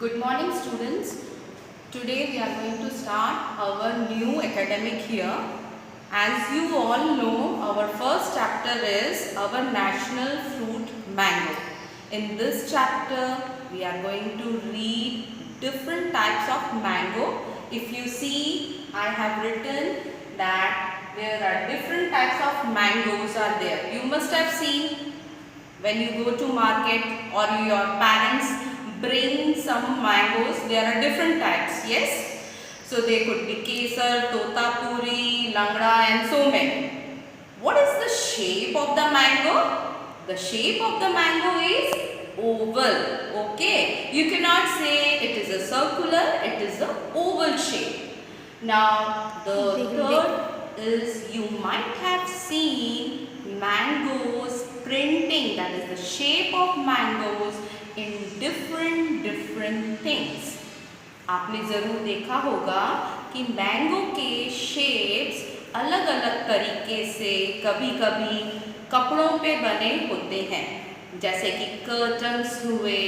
Good morning students. Today we are going to start our new academic year. As you all know, our first chapter is our national fruit mango. In this chapter we are going to read different types of mango. If you see, I have written that there are different types of mangoes are there. You must have seen when you go to market or your parents bring some mangoes, there are different types, yes? So they could be Kesar, Totapuri, Langda and so many. What is the shape of the mango? The shape of the mango is oval, okay? You cannot say it is a circular, it is a oval shape. Now the third is you might have seen mangoes printing, that is the shape of mangoes in different things. आपने ज़रूर देखा होगा कि mango के shapes अलग अलग तरीके से कभी कभी कपड़ों पे बने होते हैं, जैसे कि कर्टन्स हुए,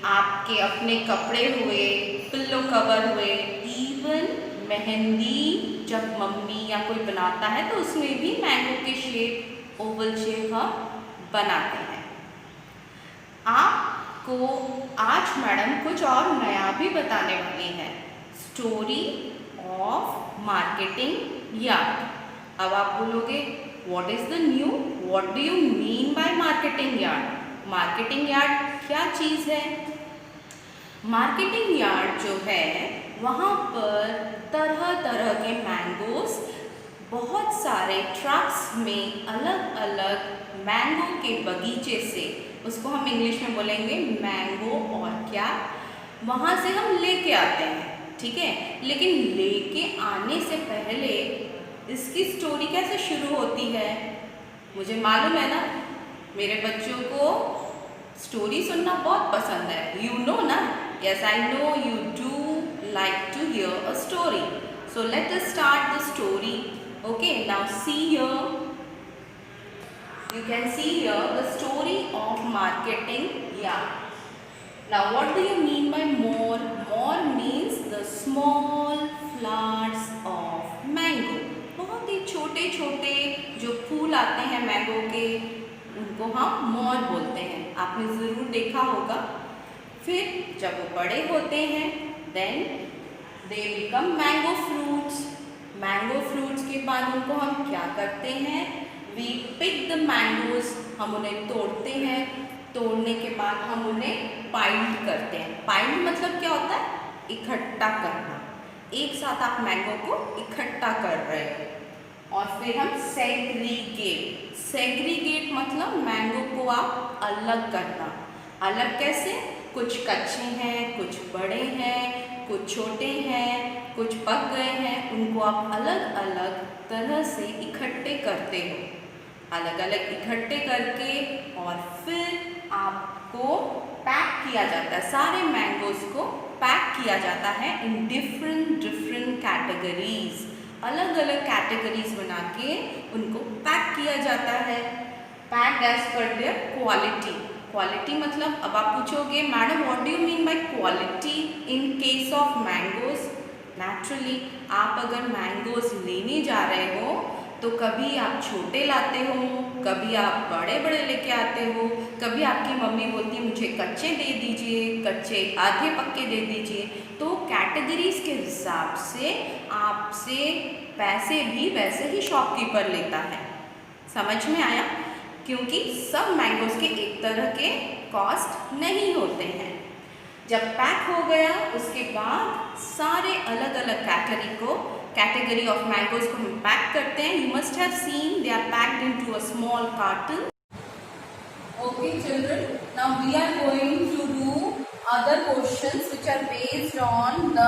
आपके अपने कपड़े हुए, पिल्लो कवर हुए, इवन मेहंदी जब मम्मी या कोई बनाता है तो उसमें भी मैंगो के शेप ओवल शेप हम बनाते हैं। आपको आज मैडम कुछ और नया भी बताने वाली हैं, स्टोरी ऑफ मार्केटिंग यार्ड। अब आप बोलोगे what is the new, what do you mean bye marketing yard? Marketing yard क्या चीज़ है? मार्केटिंग यार्ड जो है वहाँ पर तरह तरह के मैंगोस, बहुत सारे ट्रक्स में अलग अलग मैंगो के बगीचे से, उसको हम इंग्लिश में बोलेंगे मैंगो और क्या, वहाँ से हम लेके आते हैं, ठीक है? लेकिन लेके आने से पहले इसकी स्टोरी कैसे शुरू होती है? मुझे मालूम है ना, मेरे बच्चों को स्टोरी सुनना बहुत पसंद है, यू नो ना? Yes I know you do like to hear a story. So let us start the story. Okay, now see here. You can see here the story of marketing yard. Now what do you mean by more? More means the small flowers of mango. बहुत ही छोटे छोटे जो फूल आते हैं mango के, उनको हम मोर बोलते हैं। आपने ज़रूर देखा होगा। फिर जब वो बड़े होते हैं then they become mango fruits. Mango fruits के बाद उनको हम क्या करते हैं? We pick the mangoes. हम उन्हें तोड़ते हैं, तोड़ने के बाद हम उन्हें पाइल्ड करते हैं। पाइल्ड मतलब क्या होता है? इकट्ठा करना। एक साथ आप मैंगो को इकट्ठा कर रहे हो। और फिर हम सेग्रीगेट। सेग्रीगेट मतलब मैंगो को आप अलग करना। अलग कैसे? कुछ कच्चे हैं, कुछ बड़े हैं, कुछ छोटे हैं, कुछ पक गए हैं, उनको आप अलग अलग तरह से इकट्ठे करते हो। अलग अलग इकट्ठे करके और फिर आपको पैक किया जाता है, सारे मैंगोज को पैक किया जाता है इन डिफरेंट कैटेगरीज। अलग अलग कैटेगरीज बना के उनको पैक किया जाता है, packed as per their quality. Quality मतलब, अब आप पूछोगे madam what do you mean by quality in case of mangoes? Naturally आप अगर मैंगोज लेने जा रहे हो तो कभी आप छोटे लाते हो, कभी आप बड़े बड़े लेके आते हो, कभी आपकी मम्मी बोलती है मुझे कच्चे दे दीजिए, कच्चे आधे पक्के दे दीजिए। तो कैटेगरीज के हिसाब से आपसे पैसे भी वैसे ही शॉपकीपर लेता है। समझ में आया? क्योंकि सब मैंगोज के एक तरह के कॉस्ट नहीं होते हैं। जब पैक हो गया उसके बाद सारे अलग अलग कैटेगरी ऑफ मैंगोज को हम पैक करते हैं। You must have seen they are packed into a small carton. Okay children, now we are going to do other questions which are based on the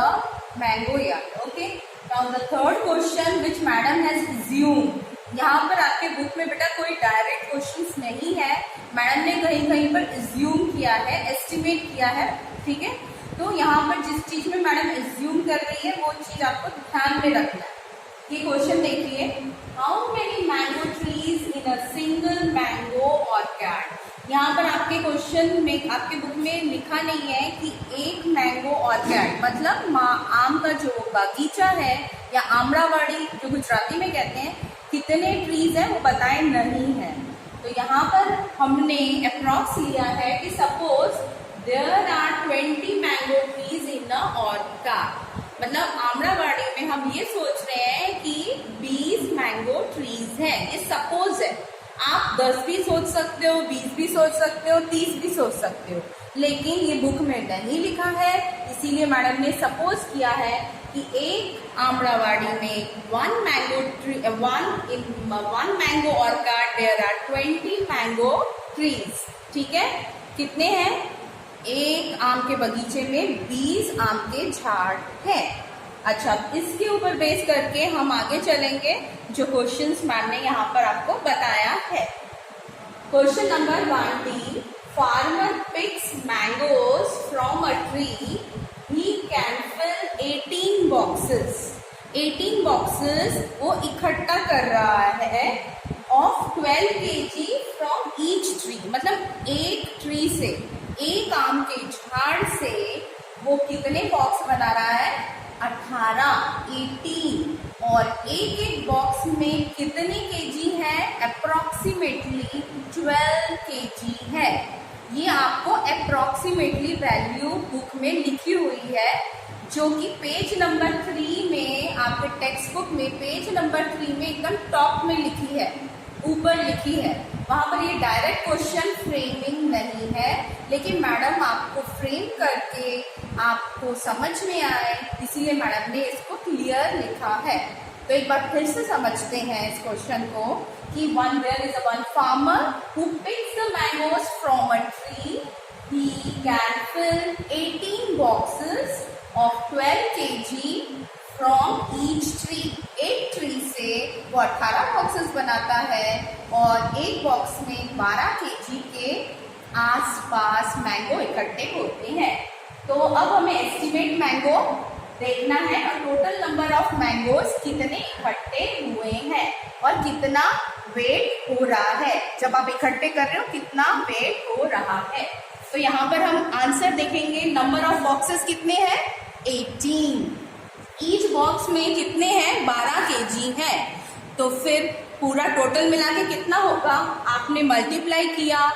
mango yard. Okay, now the third question which madam has assumed. यहाँ पर आपके book में बेटा कोई direct questions नहीं है, madam ने कहीं कहीं पर एज्यूम किया है, एस्टिमेट किया है, ठीक है? तो यहाँ पर जिस चीज़ में मैडम एज्यूम कर रही है वो चीज़ आपको ध्यान में रखना है। ये क्वेश्चन देखिए, how many mango trees in a single mango orchard. यहाँ पर आपके क्वेश्चन में, आपके बुक में लिखा नहीं है कि एक मैंगो ऑर्चर्ड मतलब आम का जो बगीचा है या आम्रवाड़ी जो गुजराती में कहते हैं, कितने ट्रीज हैं वो बताए नहीं है। तो यहाँ पर हमने अप्रॉक्स लिया है कि suppose there are 20 mango trees in a orchard, मतलब आम्रवाड़ी में हम ये सोच रहे हैं कि 20 मैंगो ट्रीज हैं, ये सपोज है। आप 10 भी सोच सकते हो, 20 भी सोच सकते हो, 30 भी सोच सकते हो, लेकिन ये बुक में नहीं लिखा है, इसीलिए मैडम ने सपोज किया है कि एक आम्रवाड़ी में one mango orchard there are 20 mango trees. ठीक है, कितने हैं? एक आम के बगीचे में 20 आम के झाड़ हैं। अच्छा, इसके ऊपर बेस करके हम आगे चलेंगे जो क्वेश्चंस मैम ने यहाँ पर आपको बताया है। Question number 1D, farmer picks mangoes from a tree, he can fill 18 boxes. 18 boxes वो इकट्ठा कर रहा है of 12 kg from each tree, मतलब एक ट्री से, एक आम के झाड़ से वो कितने बॉक्स बना रहा है? 18 और एक एक बॉक्स में कितने केजी है? अप्रोक्सीमेटली 12 kg है। ये आपको अप्रोक्सीमेटली वैल्यू बुक में लिखी हुई है, जो कि पेज नंबर 3 में, आपके टेक्स्ट बुक में पेज नंबर 3 में एकदम टॉप में लिखी है, ऊपर लिखी है। वहां पर ये डायरेक्ट क्वेश्चन फ्रेमिंग नहीं है, लेकिन मैडम आपको फ्रेम करके आपको समझ में आए, इसीलिए मैडम ने इसको क्लियर लिखा है। तो एक बार फिर से समझते हैं इस क्वेश्चन को कि there is one farmer who picks the mangoes from a tree, he can fill 18 boxes of 12 kg from each tree. एक ट्री से वो 18 बॉक्सेस बनाता है और एक बॉक्स में 12 kg के आसपास मैंगो इकट्ठे होते हैं। तो अब हमें एस्टिमेट मैंगो देखना है और टोटल नंबर ऑफ मैंगोज कितने इकट्ठे हुए हैं और कितना वेट हो रहा है। जब आप इकट्ठे कर रहे हो कितना वेट हो रहा है। तो यहाँ पर हम आंसर देखेंगे। नंबर ऑफ बॉक्सेस कितने हैं? 18। ईच बॉक्स में कितने हैं? 12 kg है। तो फिर पूरा टोटल मिला के कितना होगा? आपने मल्टीप्लाई किया।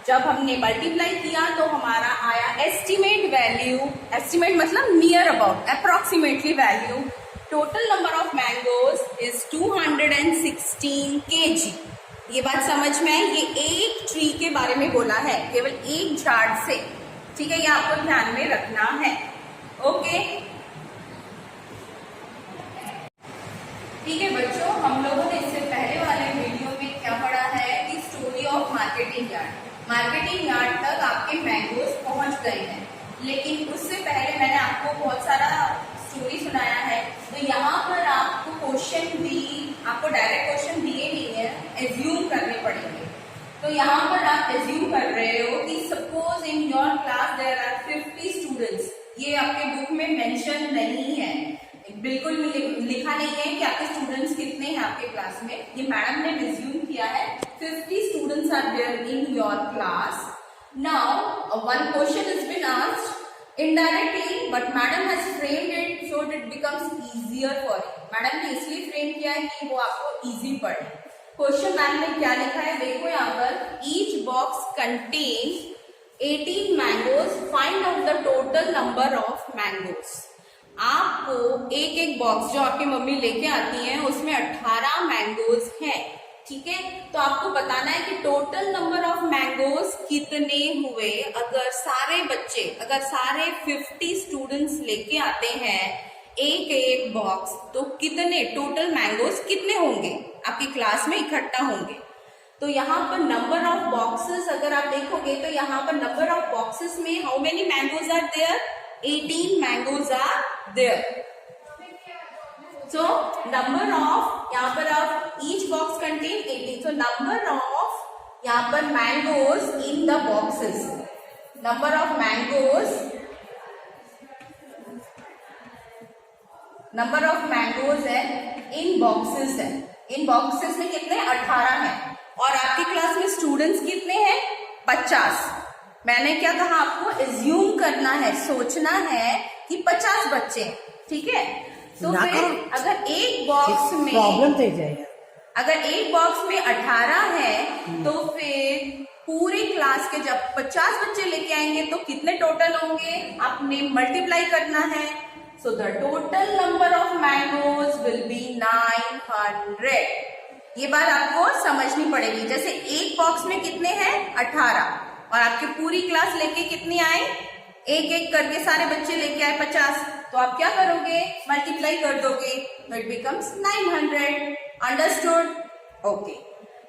जब हमने मल्टीप्लाई किया तो हमारा आया एस्टिमेट वैल्यू। एस्टिमेट मतलब near about, approximately value. Total number of mangoes is 216 kg। ये बात समझ में आई? ये एक ट्री के बारे में बोला है, केवल एक झाड़ से। ठीक है, ये आपको ध्यान में रखना है। ओके, ठीक है बच्चों, हम लोगों ने इससे पहले वाले वीडियो में क्या पढ़ा है कि story of marketing yard. Marketing yard तक आपके मैंगोज पहुंच गए हैं, लेकिन उससे पहले मैंने आपको बहुत सारा स्टोरी सुनाया है। तो यहाँ पर आपको क्वेश्चन भी, आपको डायरेक्ट क्वेश्चन दिए नहीं है, एज्यूम करने पड़ेंगे। तो यहाँ पर आप एज्यूम कर रहे हो कि suppose in your class there are 50 students. ये आपके बुक में मेंशन नहीं है, बिल्कुल लिखा नहीं है कि आपके स्टूडेंट्स कितने हैं आपके क्लास में। ये मैडम ने एज्यूम किया है 50 students are there in your class. Now one question is been asked indirectly, but madam has framed it so it becomes easier for you. Madam ने इसलिए फ्रेम किया है कि वो आपको इजी पड़े। क्वेश्चन मैम ने क्या लिखा है देखो यहाँ पर, each box contain 18 mangoes, find out the total number of mangoes. आपको एक एक बॉक्स जो आपकी मम्मी लेके आती है उसमें 18 मैंगोज हैं। ठीक है, तो आपको बताना है कि टोटल नंबर ऑफ मैंगोज कितने हुए। अगर सारे बच्चे, अगर सारे 50 स्टूडेंट्स लेके आते हैं एक एक बॉक्स, तो कितने टोटल मैंगोज कितने होंगे आपकी क्लास में इकट्ठा होंगे। तो यहाँ पर नंबर ऑफ बॉक्सेस अगर आप देखोगे तो यहाँ पर नंबर ऑफ बॉक्सेस में how many mangoes are there? 18 mangoes are there. So number of, यहाँ पर आप each box contain 18. So number of यहाँ पर mangoes in the boxes. Number of mangoes है in boxes है। इन boxes में कितने? 18 हैं। और आपकी क्लास में स्टूडेंट्स कितने हैं? 50। मैंने क्या कहा आपको, एज्यूम करना है, सोचना है कि 50 बच्चे, ठीक है। तो फिर अगर एक बॉक्स में प्रॉब्लम तो जाएगा, अगर एक बॉक्स में 18 है तो फिर पूरे क्लास के जब 50 बच्चे लेके आएंगे तो कितने टोटल होंगे, आपने मल्टीप्लाई करना है। So the total number of mangoes will be 900। ये बात आपको समझनी पड़ेगी। जैसे एक बॉक्स में कितने हैं, 18, और आपकी पूरी क्लास लेके कितनी आए, एक एक करके सारे बच्चे लेके आए 50, तो आप क्या करोगे, मल्टीप्लाई कर दोगे, तो it becomes 900। Understood? Okay,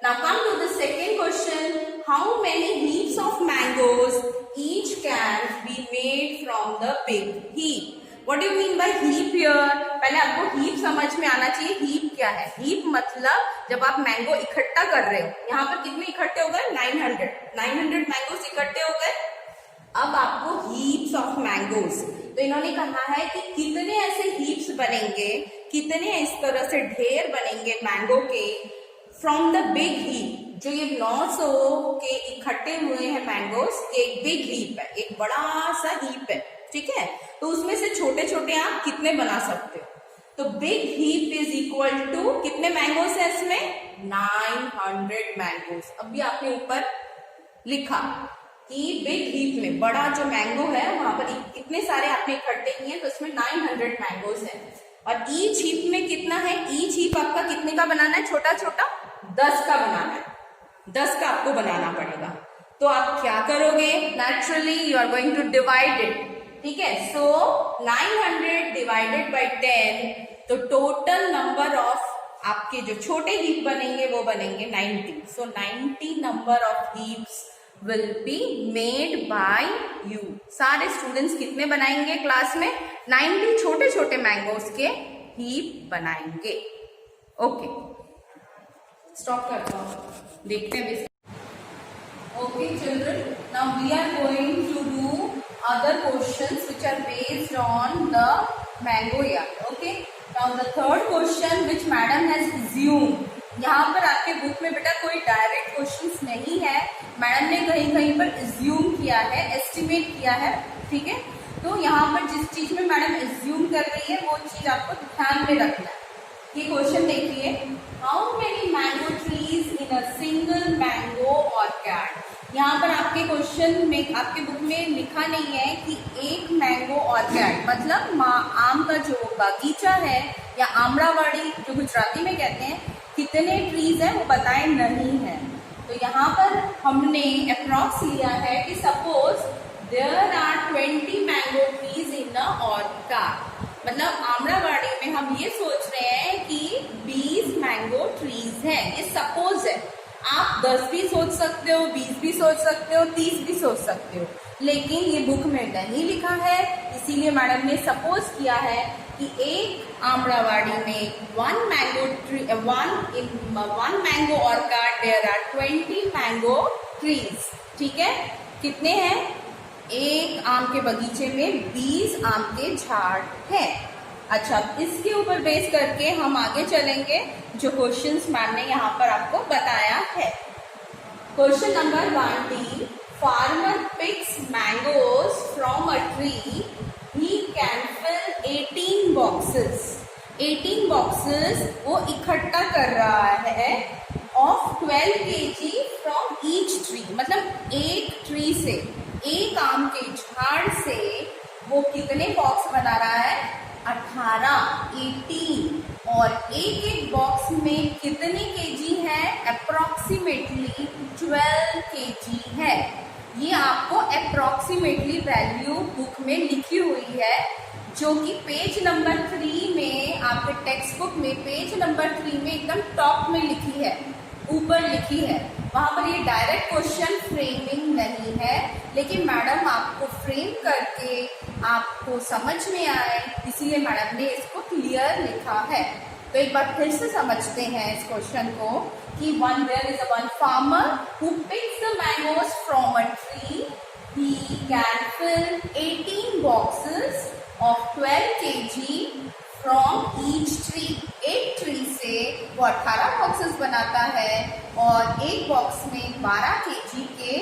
now come to the second question, how many heaps of mangoes each can be made from the big heap. What do you mean by heap here? पहले आपको heap समझ में आना चाहिए। Heap क्या है? Heap मतलब जब आप मैंगो इकट्ठा कर रहे हो, यहाँ पर कितने इकट्ठे हो गए, 900 मैंगोज इकट्ठे हो गए। अब आपको हीप्स ऑफ मैंगोज, तो इन्होंने कहा है कि कितने ऐसे हीप्स बनेंगे, कितने इस तरह से ढेर बनेंगे मैंगो के फ्रॉम द बिग हीप। जो ये 900 के इकट्ठे हुए हैं मैंगोज, एक बिग हीप है, एक बड़ा सा हीप है, ठीक है। तो उसमें से छोटे छोटे आप कितने बना सकते हो, तो big heap is equal to कितने मैंगोज है इसमें, 900 मैंगोज। अभी आपने ऊपर लिखा कि बिग हीप में बड़ा जो मैंगो है वहां पर कितने सारे आपने इकट्ठे किए, तो इसमें 900 मैंगोज है। और ईच हीप में कितना है, ईच हीप आपका कितने का बनाना है, छोटा छोटा 10 का बनाना है, 10 का आपको बनाना पड़ेगा। तो आप क्या करोगे, naturally you are going to divide it, ठीक है। सो 900 डिवाइडेड बाई 10, तो टोटल नंबर ऑफ आपके जो छोटे हीप बनेंगे वो बनेंगे 90। सो 90 number of heaps will be made by you. सारे स्टूडेंट्स कितने बनाएंगे क्लास में, 90 छोटे छोटे मैंगोज के हीप बनाएंगे। ओके, स्टॉप करता हूँ, देखते हैं। Okay children, now we are going to do other questions which are based on the mango yard. Okay, now the third question which madam has assumed, यहाँ पर आपके बुक में बेटा कोई डायरेक्ट क्वेश्चंस नहीं है, मैडम ने कहीं कहीं पर एज्यूम किया है, एस्टिमेट किया है, ठीक है। तो यहाँ पर जिस चीज में मैडम एज्यूम कर रही है वो चीज आपको ध्यान में रखना है। ये क्वेश्चन देखिए, how many mango trees in a single mango orchid. यहाँ पर आपके क्वेश्चन में, आपके बुक में लिखा नहीं है कि एक मैंगो ऑर्किड मतलब आम का जो बगीचा है या आम्रवाड़ी जो गुजराती में कहते हैं, कितने ट्रीज हैं वो बताए नहीं है। तो यहाँ पर हमने अप्रॉक्स लिया है कि suppose there are 20 mango trees in a orchard, मतलब आम्रवाड़ी में हम ये सोच रहे हैं कि 20 मैंगो ट्रीज हैं, ये सपोज है। आप 10 भी सोच सकते हो, 20 भी सोच सकते हो, 30 भी सोच सकते हो, लेकिन ये बुक में नहीं लिखा है, इसीलिए मैडम ने सपोज किया है कि एक आम्रवाड़ी में one mango orchard there are 20 mango trees, ठीक है। कितने हैं, एक आम के बगीचे में 20 आम के झाड़ हैं। अच्छा, इसके ऊपर बेस करके हम आगे चलेंगे जो क्वेश्चंस मैम ने यहाँ पर आपको बताया है। Question number 1D, farmer picks mangoes from a tree, he can fill 18 boxes. 18 boxes वो इकट्ठा कर रहा है of 12 kg from each tree, मतलब एक ट्री से, एक आम के झाड़ से वो कितने बॉक्स बना रहा है, 18। और एक एक बॉक्स में कितने केजी है, अप्रोक्सीमेटली 12 kg है। ये आपको अप्रोक्सीमेटली वैल्यू बुक में लिखी हुई है, जो कि पेज नंबर 3 में, आपके टेक्स्ट बुक में पेज नंबर 3 में एकदम टॉप में लिखी है, ऊपर लिखी है। वहाँ पर ये डायरेक्ट क्वेश्चन फ्रेमिंग नहीं है, लेकिन मैडम आपको फ्रेम करके आपको समझ में आए, इसीलिए मैडम ने इसको क्लियर लिखा है। तो एक बार फिर से समझते हैं इस क्वेश्चन को कि there is one farmer who picks the mangoes from a tree, he can fill 18 boxes of 12 kg from each tree. एक ट्री से वो 18 बॉक्सेस बनाता है और एक बॉक्स में 12 kg के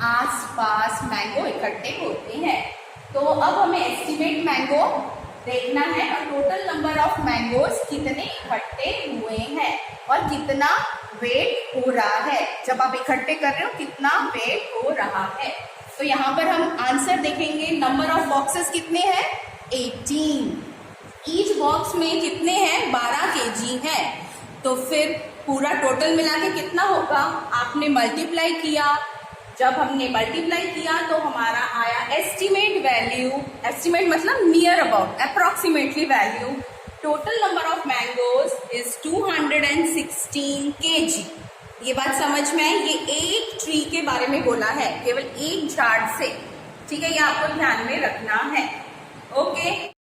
आसपास मैंगो इकट्ठे होते हैं। तो अब हमें एस्टिमेट मैंगो देखना है और टोटल नंबर ऑफ मैंगोज कितने इकट्ठे हुए हैं और कितना वेट हो रहा है। जब आप इकट्ठे कर रहे हो कितना वेट हो रहा है। तो यहाँ पर हम आंसर देखेंगे। नंबर ऑफ बॉक्सेस कितने हैं? 18। ईच बॉक्स में कितने हैं? 12 केजी है। तो फिर पूरा टोटल मिला के कितना होगा? आपने मल्टीप्लाई किया। जब हमने मल्टीप्लाई किया तो हमारा आया एस्टिमेट वैल्यू। एस्टिमेट मतलब near about, approximately value. Total number of mangoes is 216 KG. ये बात समझ में आई? ये एक ट्री के बारे में बोला है, केवल एक झाड़ से। ठीक है, ये आपको ध्यान में रखना है। ओके।